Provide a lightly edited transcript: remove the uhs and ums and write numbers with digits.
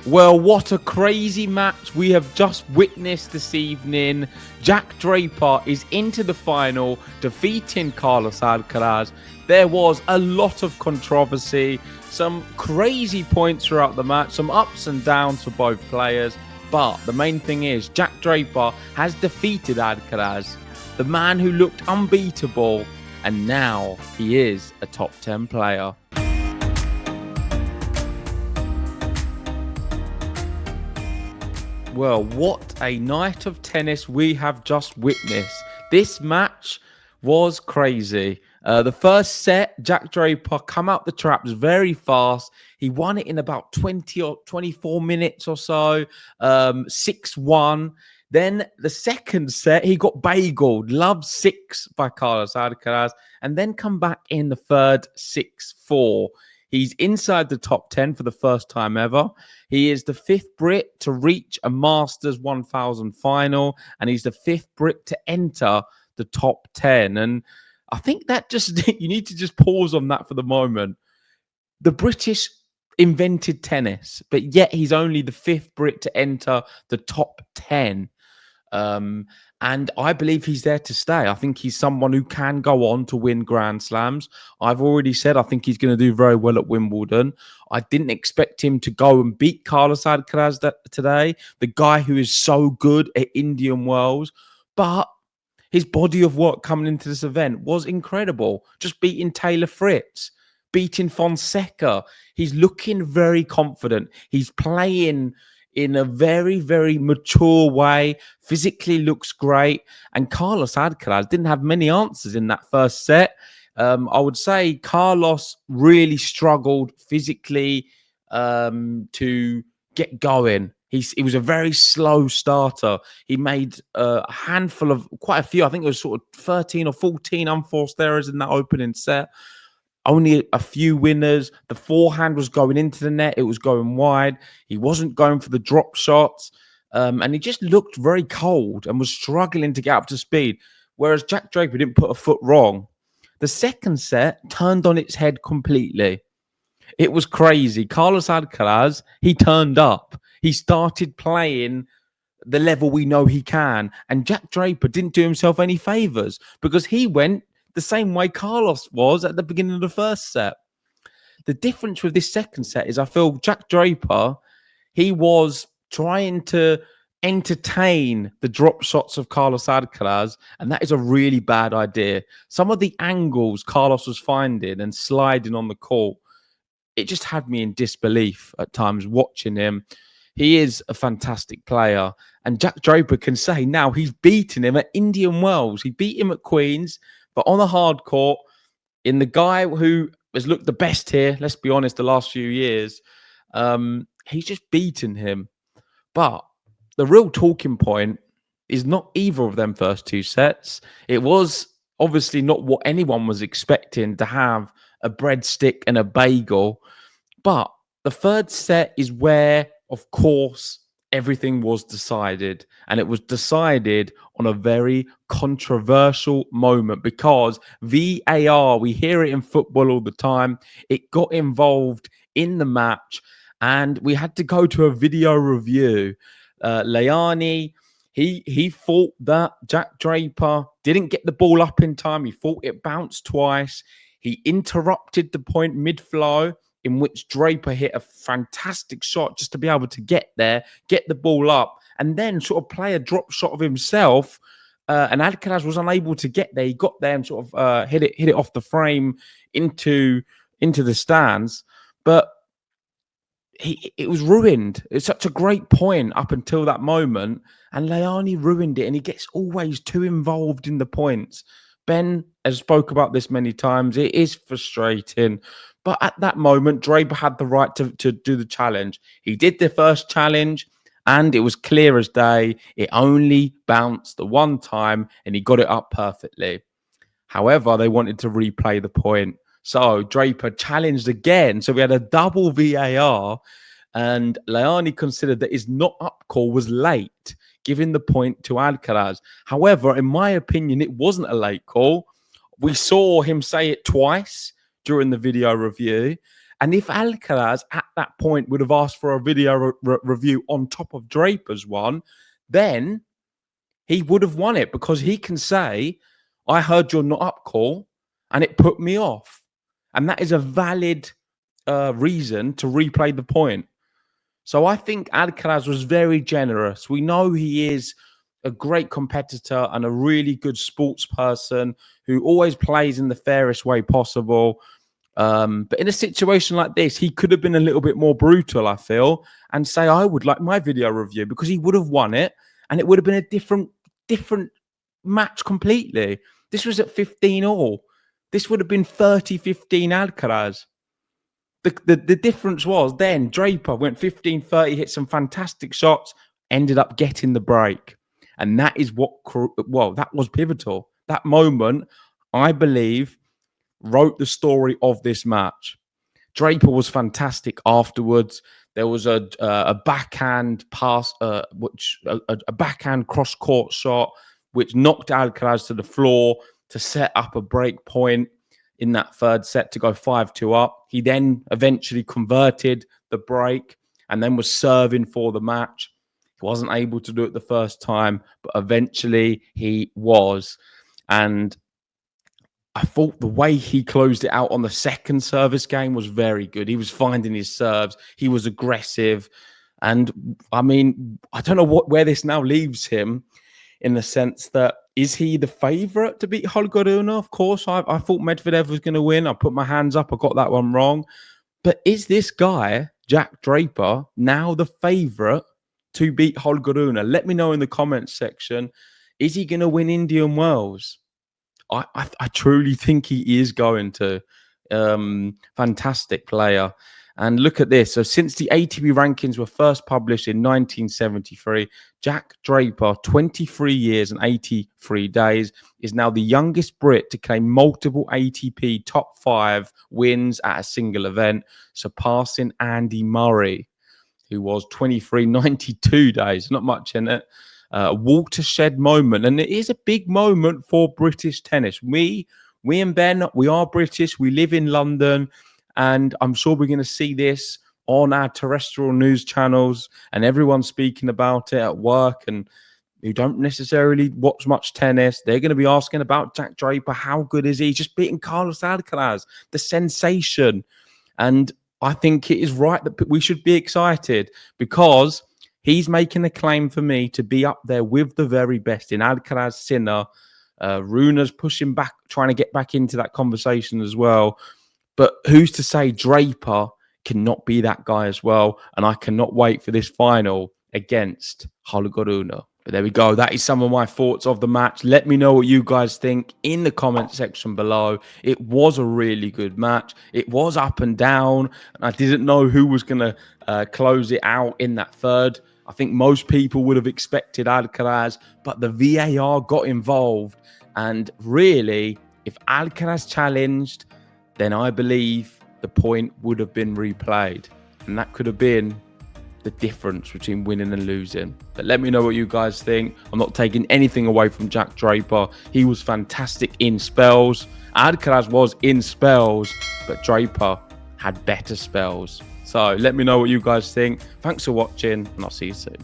Well, what a crazy match we have just witnessed this evening. Jack Draper is into the final, defeating Carlos Alcaraz. There was a lot of controversy, some crazy points throughout the match, some ups and downs for both players. But the main thing is, Jack Draper has defeated Alcaraz, the man who looked unbeatable, and now he is a top 10 player. Well, what a night of tennis we have just witnessed. This match was crazy. The first set, Jack Draper come out the traps very fast. He won it in about 20 or 24 minutes or so, 6-1. Then the second set, he got bageled, loved 6 by Carlos Alcaraz, and then come back in the third 6-4. He's inside the top 10 for the first time ever. He is the 5th Brit to reach a Masters 1000 final, and he's the 5th Brit to enter the top 10. And I think that just, you need to just pause on that for the moment. The British invented tennis, but yet he's only the 5th Brit to enter the top 10. And I believe he's there to stay. I think he's someone who can go on to win Grand Slams. I've already said I think he's going to do very well at Wimbledon. I didn't expect him to go and beat Carlos Alcaraz today, the guy who is so good at Indian Wells. But his body of work coming into this event was incredible. Just beating Taylor Fritz, beating Fonseca. He's looking very confident. He's playing in a very, very mature way, physically looks great. And Carlos Alcaraz didn't have many answers in that first set. I would say Carlos really struggled physically to get going. He was a very slow starter. He made a handful of, quite a few, I think it was sort of 13 or 14 unforced errors in that opening set. Only a few winners. The forehand was going into the net. It was going wide. He wasn't going for the drop shots. And he just looked very cold and was struggling to get up to speed. Whereas Jack Draper didn't put a foot wrong. The second set turned on its head completely. It was crazy. Carlos Alcaraz, he turned up. He started playing the level we know he can. And Jack Draper didn't do himself any favors because he went the same way Carlos was at the beginning of the first set. The difference with this second set is I feel Jack Draper, he was trying to entertain the drop shots of Carlos Alcaraz, and that is a really bad idea. Some of the angles Carlos was finding and sliding on the court, it just had me in disbelief at times watching him. He is a fantastic player, and Jack Draper can say now he's beaten him at Indian Wells. He beat him at Queen's, but on a hard court, in the guy who has looked the best here, let's be honest, the last few years, he's just beaten him. But the real talking point is not either of them first two sets. It was obviously not what anyone was expecting to have a breadstick and a bagel. But the third set is where, of course, everything was decided, and it was decided on a very controversial moment because VAR, we hear it in football all the time, it got involved in the match and we had to go to a video review. Leani, he thought that Jack Draper didn't get the ball up in time. He thought it bounced twice. He interrupted the point mid-flow, in which Draper hit a fantastic shot just to be able to get there, get the ball up, and then sort of play a drop shot of himself. And Alcaraz was unable to get there. He got there and sort of hit it off the frame into the stands. But it was ruined. It's such a great point up until that moment. And Leani ruined it. And he gets always too involved in the points. Ben has spoke about this many times. It is frustrating. But at that moment, Draper had the right to do the challenge. He did the first challenge, and it was clear as day. It only bounced the one time, and he got it up perfectly. However, they wanted to replay the point. So Draper challenged again. So we had a double VAR, and Leani considered that his not up call was late, giving the point to Alcaraz. However, in my opinion, it wasn't a late call. We saw him say it twice during the video review, And if Alcaraz at that point would have asked for a video review on top of Draper's one, then he would have won it, because he can say, I heard your not up call and it put me off. And that is a valid reason to replay the point. So I think Alcaraz was very generous. We know he is a great competitor and a really good sports person who always plays in the fairest way possible. But in a situation like this, he could have been a little bit more brutal, I feel, and say, I would like my video review, because he would have won it and it would have been a different match completely. This was at 15-all. This would have been 30-15 Alcaraz. The difference was then Draper went 15-30, hit some fantastic shots, ended up getting the break. And that is that was pivotal. That moment, I believe, wrote the story of this match. Draper was fantastic afterwards. There was a backhand pass, a backhand cross-court shot, which knocked Alcaraz to the floor to set up a break point in that third set to go 5-2 up. He then eventually converted the break and then was serving for the match. He wasn't able to do it the first time, but eventually he was. And I thought the way he closed it out on the second service game was very good. He was finding his serves. He was aggressive. And I mean, I don't know where this now leaves him, in the sense that, is he the favourite to beat Holger Rune? Of course, I thought Medvedev was going to win. I put my hands up. I got that one wrong. But is this guy, Jack Draper, now the favourite to beat Holger Rune? Let me know in the comments section. Is he going to win Indian Wells? I truly think he is going to. Fantastic player. And look at this. So since the ATP rankings were first published in 1973, Jack Draper, 23 years and 83 days, is now the youngest Brit to claim multiple ATP top 5 wins at a single event, surpassing Andy Murray, who was 23, 92 days. Not much in it. A watershed moment. And it is a big moment for British tennis. Me and Ben, we are British. We live in London. And I'm sure we're going to see this on our terrestrial news channels and everyone speaking about it at work, and who don't necessarily watch much tennis. They're going to be asking about Jack Draper. How good is he? Just beating Carlos Alcaraz, the sensation. And I think it is right that we should be excited, because he's making a claim for me to be up there with the very best in Alcaraz, Sinner. Rune's pushing back, trying to get back into that conversation as well. But who's to say Draper cannot be that guy as well? And I cannot wait for this final against Holger Rune. But there we go. That is some of my thoughts of the match. Let me know what you guys think in the comment section below. It was a really good match. It was up and down. And I didn't know who was going to close it out in that third. I think most people would have expected Alcaraz, but the VAR got involved. And really, if Alcaraz challenged, then I believe the point would have been replayed. And that could have been the difference between winning and losing. But let me know what you guys think. I'm not taking anything away from Jack Draper. He was fantastic in spells. Alcaraz was in spells, but Draper had better spells. So let me know what you guys think. Thanks for watching, and I'll see you soon.